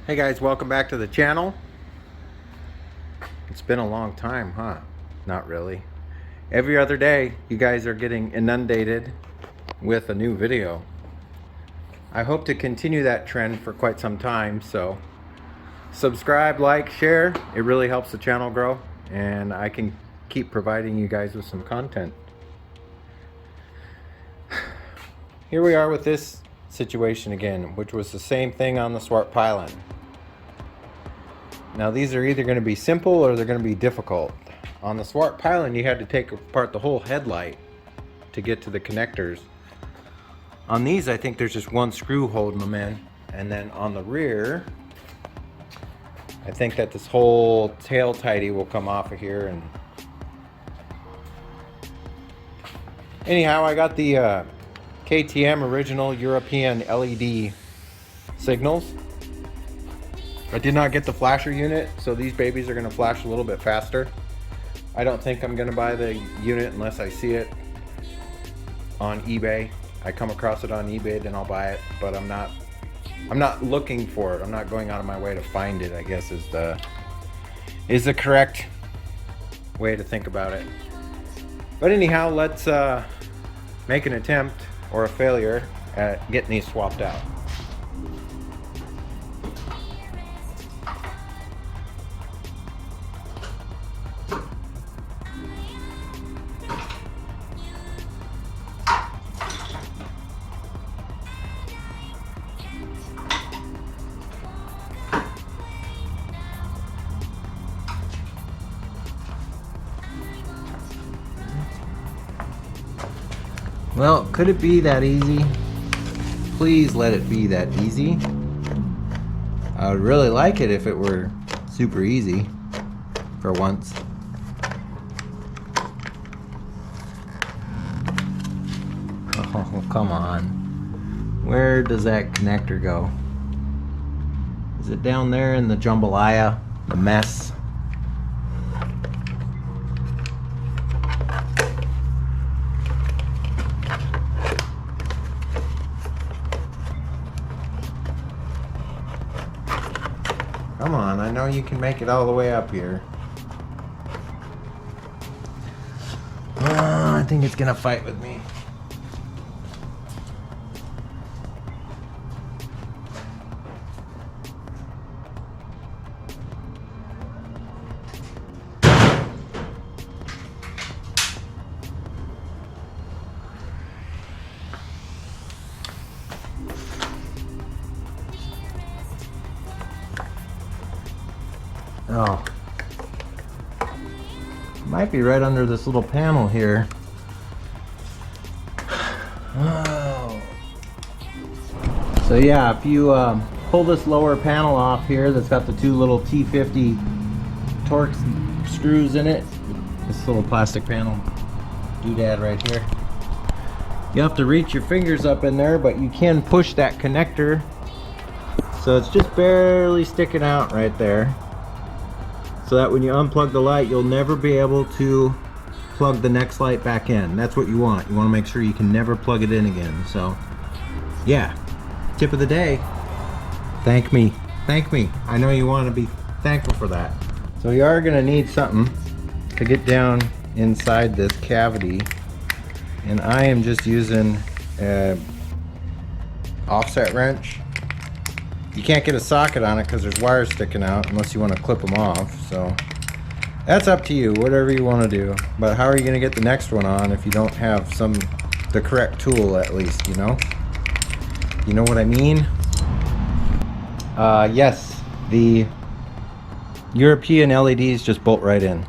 Hey guys, welcome back to the channel. It's been a long time, huh? Not really. Every other day you guys are getting inundated with a new video. I hope to continue that trend for quite some time, so subscribe, like, share. It really helps the channel grow and I can keep providing you guys with some content. Here we are with this situation again, which was the same thing on the Swart Pylon. Now these are either going to be simple or they're going to be difficult. On the Swart Pylon you had to take apart the whole headlight to get to the connectors. On these I think there's just one screw holding them in, and then on the rear I think that this whole tail tidy will come off of here. And anyhow, I got the KTM original European LED signals. I did not get the flasher unit, so these babies are going to flash a little bit faster. I don't think I'm going to buy the unit unless I see it on eBay. I come across it on eBay, then I'll buy it, but I'm not looking for it. I'm not going out of my way to find it, I guess is the correct way to think about it. But anyhow, let's make an attempt or a failure at getting these swapped out. Well, could it be that easy? Please let it be that easy. I would really like it if it were super easy for once. Oh, come on. Where does that connector go? Is it down there in the jambalaya, the mess? Come on, I know you can make it all the way up here. I think it's gonna fight with me. Oh, might be right under this little panel here. Oh. So yeah, if you pull this lower panel off here that's got the two little T50 torque screws in it, this little plastic panel doodad right here, you have to reach your fingers up in there, but you can push that connector, so it's just barely sticking out right there. So that when you unplug the light, you'll never be able to plug the next light back in. That's what you want. You want to make sure you can never plug it in again. So, yeah, tip of the day. Thank me. Thank me. I know you want to be thankful for that. So you are going to need something to get down inside this cavity. And I am just using an offset wrench. You can't get a socket on it because there's wires sticking out unless you want to clip them off. So that's up to you, whatever you want to do. But how are you going to get the next one on if you don't have the correct tool, at least, you know? You know what I mean? Yes, the European LEDs just bolt right in.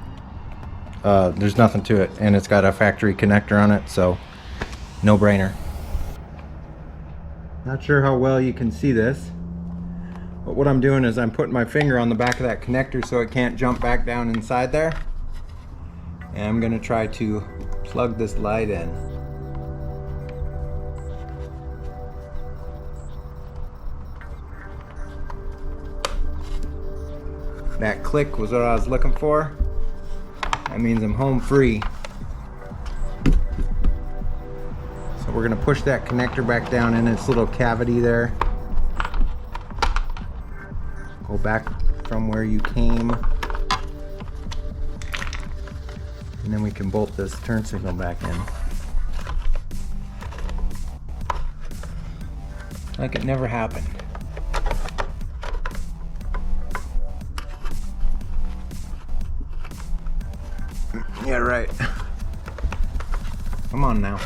There's nothing to it, and it's got a factory connector on it, so no brainer. Not sure how well you can see this. But what I'm doing is I'm putting my finger on the back of that connector so it can't jump back down inside there. And I'm going to try to plug this light in. That click was what I was looking for. That means I'm home free. So we're going to push that connector back down in its little cavity there. Go back from where you came. And then we can bolt this turn signal back in. Like it never happened. Yeah, right. Come on now.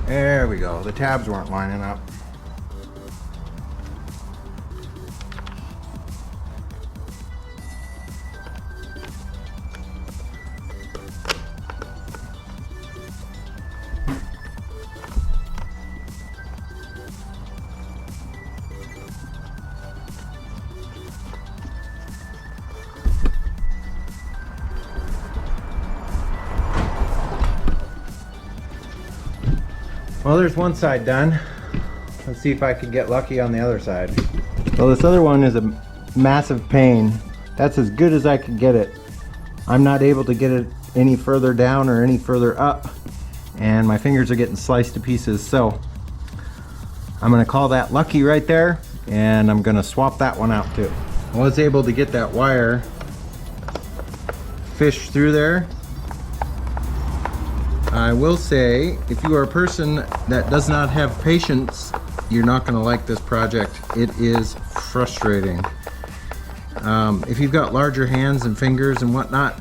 There we go. The tabs weren't lining up. Well, there's one side done. Let's see if I can get lucky on the other side. Well, this other one is a massive pain. That's as good as I could get it. I'm not able to get it any further down or any further up, and my fingers are getting sliced to pieces. So I'm gonna call that lucky right there, and I'm gonna swap that one out too. I was able to get that wire fished through there. I will say, if you are a person that does not have patience, you're not going to like this project. It is frustrating. If you've got larger hands and fingers and whatnot,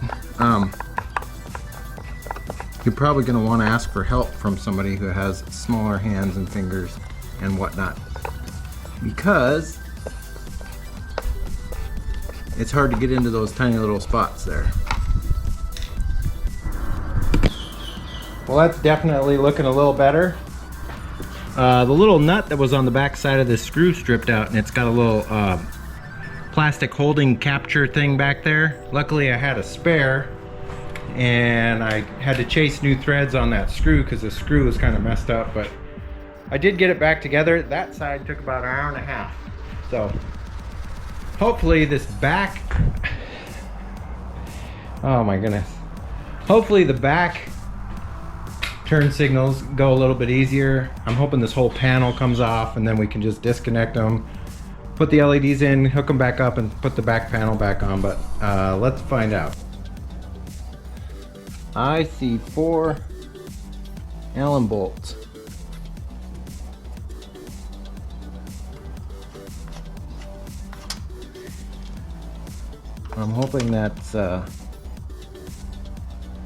you're probably going to want to ask for help from somebody who has smaller hands and fingers and whatnot, because it's hard to get into those tiny little spots there. Well, that's definitely looking a little better. The little nut that was on the back side of this screw stripped out, and it's got a little plastic holding capture thing back there. Luckily I had a spare, and I had to chase new threads on that screw because the screw was kind of messed up, but I did get it back together. That side took about an hour and a half. So hopefully this back, oh my goodness, hopefully the back turn signals go a little bit easier. I'm hoping this whole panel comes off, and then we can just disconnect them, put the LEDs in, hook them back up, and put the back panel back on. But let's find out. I see 4 Allen bolts. I'm hoping that's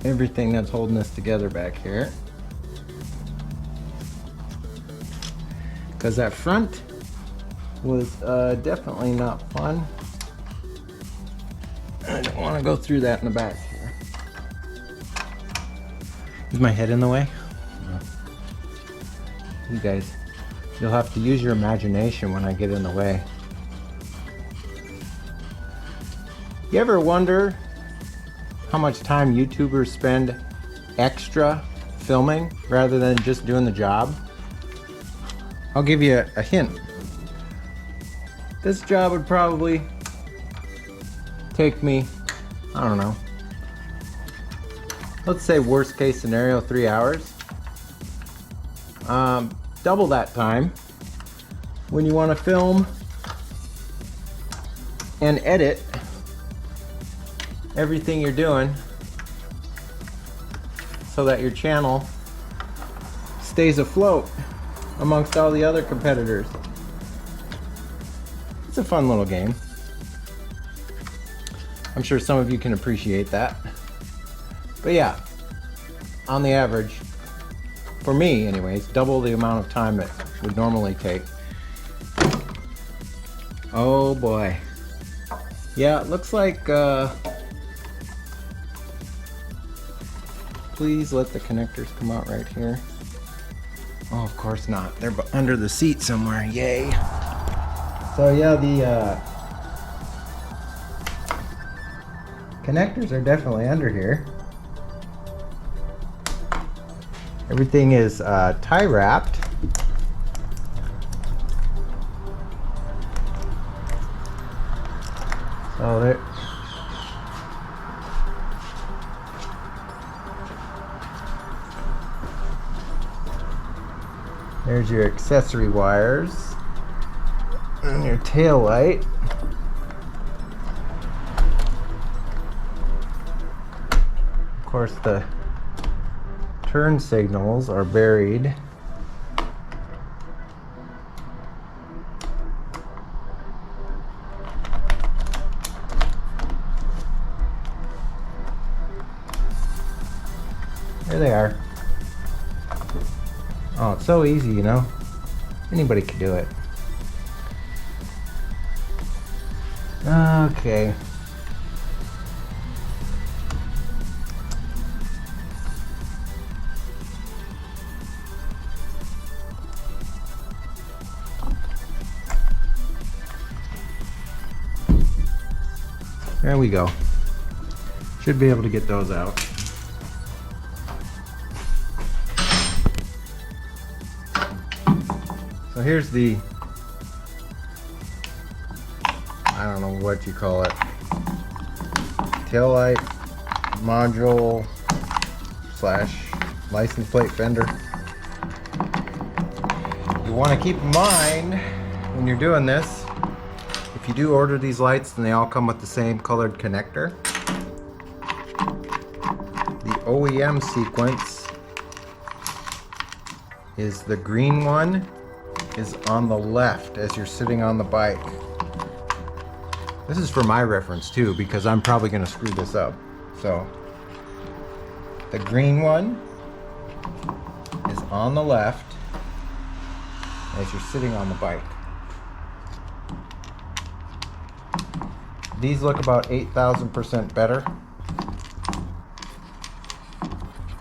everything that's holding this together back here. Because that front was definitely not fun. I don't want to go through that in the back here. Is my head in the way? No. You guys, you'll have to use your imagination when I get in the way. You ever wonder how much time YouTubers spend extra filming rather than just doing the job? I'll give you a hint. This job would probably take me, I don't know, let's say worst case scenario, 3 hours. Double that time when you want to film and edit everything you're doing so that your channel stays afloat amongst all the other competitors. It's a fun little game. I'm sure some of you can appreciate that. But yeah, on the average, for me anyways, double the amount of time it would normally take. Oh boy. Yeah, it looks like please let the connectors come out right here. Oh, of course not. They're under the seat somewhere. Yay. So yeah, the connectors are definitely under here. Everything is tie wrapped. So there's your accessory wires and your tail light. Of course, the turn signals are buried. There they are. Oh, it's so easy, you know. Anybody can do it. Okay. There we go. Should be able to get those out. So here's the, I don't know what you call it, tail light module / license plate fender. You want to keep in mind when you're doing this, if you do order these lights, then they all come with the same colored connector. The OEM sequence is the green one is on the left as you're sitting on the bike. This is for my reference too, because I'm probably going to screw this up. So the green one is on the left as you're sitting on the bike. These look about 8,000% better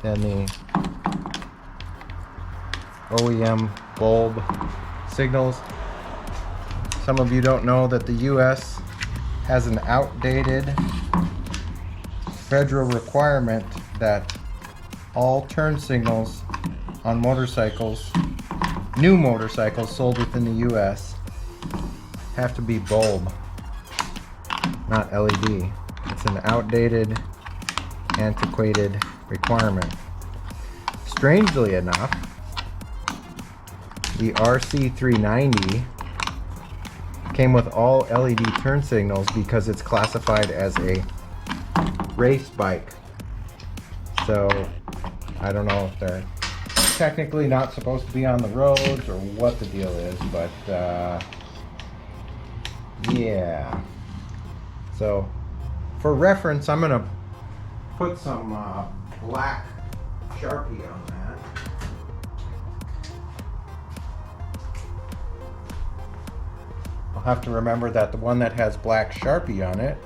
than the OEM bulb signals. Some of you don't know that the US has an outdated federal requirement that all turn signals on motorcycles, new motorcycles sold within the US, have to be bulb, not LED. It's an outdated, antiquated requirement. Strangely enough, the RC390 came with all LED turn signals because it's classified as a race bike. So I don't know if they're technically not supposed to be on the roads or what the deal is, but yeah. So for reference, I'm gonna put some black Sharpie on that. I'll have to remember that the one that has black Sharpie on it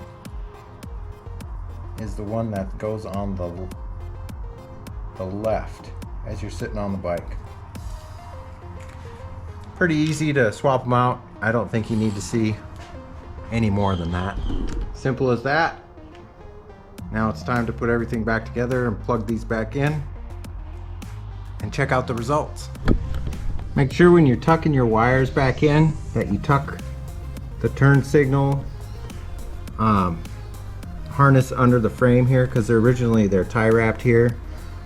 is the one that goes on the left as you're sitting on the bike. Pretty easy to swap them out. I don't think you need to see any more than that. Simple as that. Now it's time to put everything back together and plug these back in and check out the results. Make sure when you're tucking your wires back in that you tuck the turn signal harness under the frame here, because they're tie wrapped here.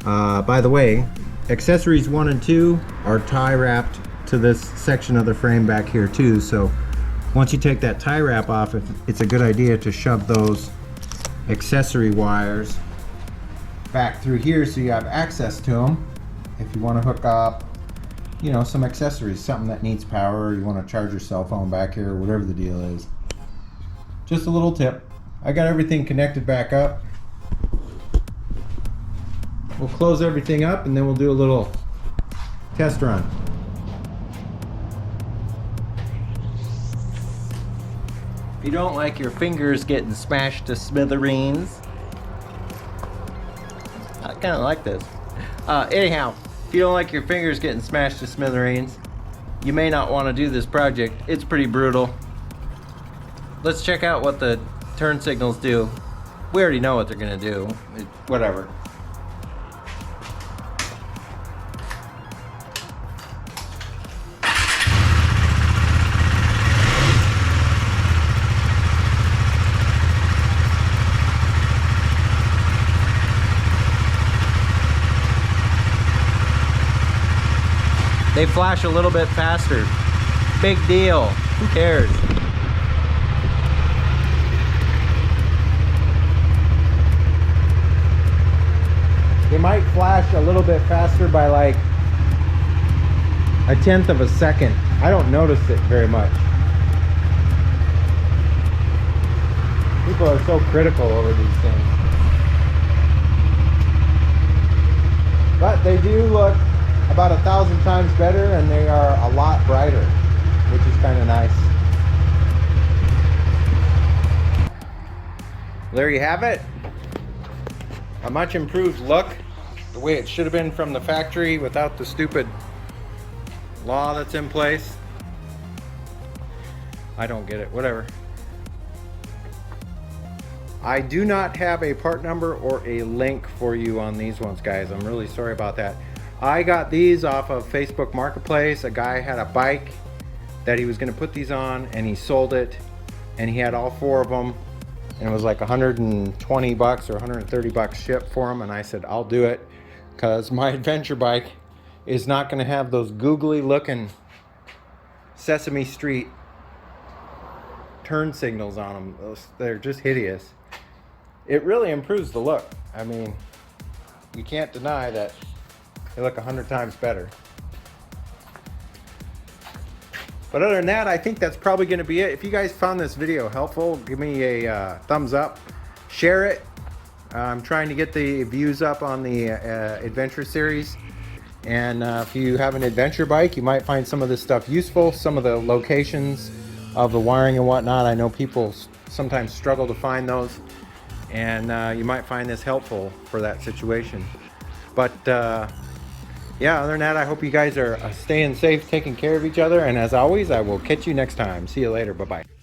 By the way, accessories 1 and 2 are tie wrapped to this section of the frame back here too. So once you take that tie wrap off, it's a good idea to shove those accessory wires back through here so you have access to them if you want to hook up, you know, some accessories, something that needs power, or you want to charge your cell phone back here, or whatever the deal is. Just a little tip. I got everything connected back up. We'll close everything up and then we'll do a little test run. If you don't like your fingers getting smashed to smithereens, I kind of like this. Anyhow, if you don't like your fingers getting smashed to smithereens, you may not want to do this project. It's pretty brutal. Let's check out what the turn signals do. We already know what they're going to do. Whatever. they flash a little bit faster. Big deal. Who cares? They might flash a little bit faster by like 1/10 of a second. I don't notice it very much. People are so critical over these things. But they do look about 1,000 times better, and they are a lot brighter, which is kind of nice. There you have it. A much improved look, the way it should have been from the factory without the stupid law that's in place. I don't get it, whatever. I do not have a part number or a link for you on these ones, guys. I'm really sorry about that. I got these off of Facebook Marketplace. A guy had a bike that he was going to put these on, and he sold it, and he had all 4 of them, and it was like 120 bucks or 130 bucks shipped for him. And I said, I'll do it, because my adventure bike is not going to have those googly looking Sesame Street turn signals on them. They're just hideous. It really improves the look. I mean, you can't deny that they look 100 times better. But other than that, I think that's probably going to be it. If you guys found this video helpful, give me a thumbs up, share it. I'm trying to get the views up on the adventure series. And if you have an adventure bike, you might find some of this stuff useful. Some of the locations of the wiring and whatnot, I know people sometimes struggle to find those. And you might find this helpful for that situation. But yeah, other than that, I hope you guys are staying safe, taking care of each other. And as always, I will catch you next time. See you later. Bye-bye.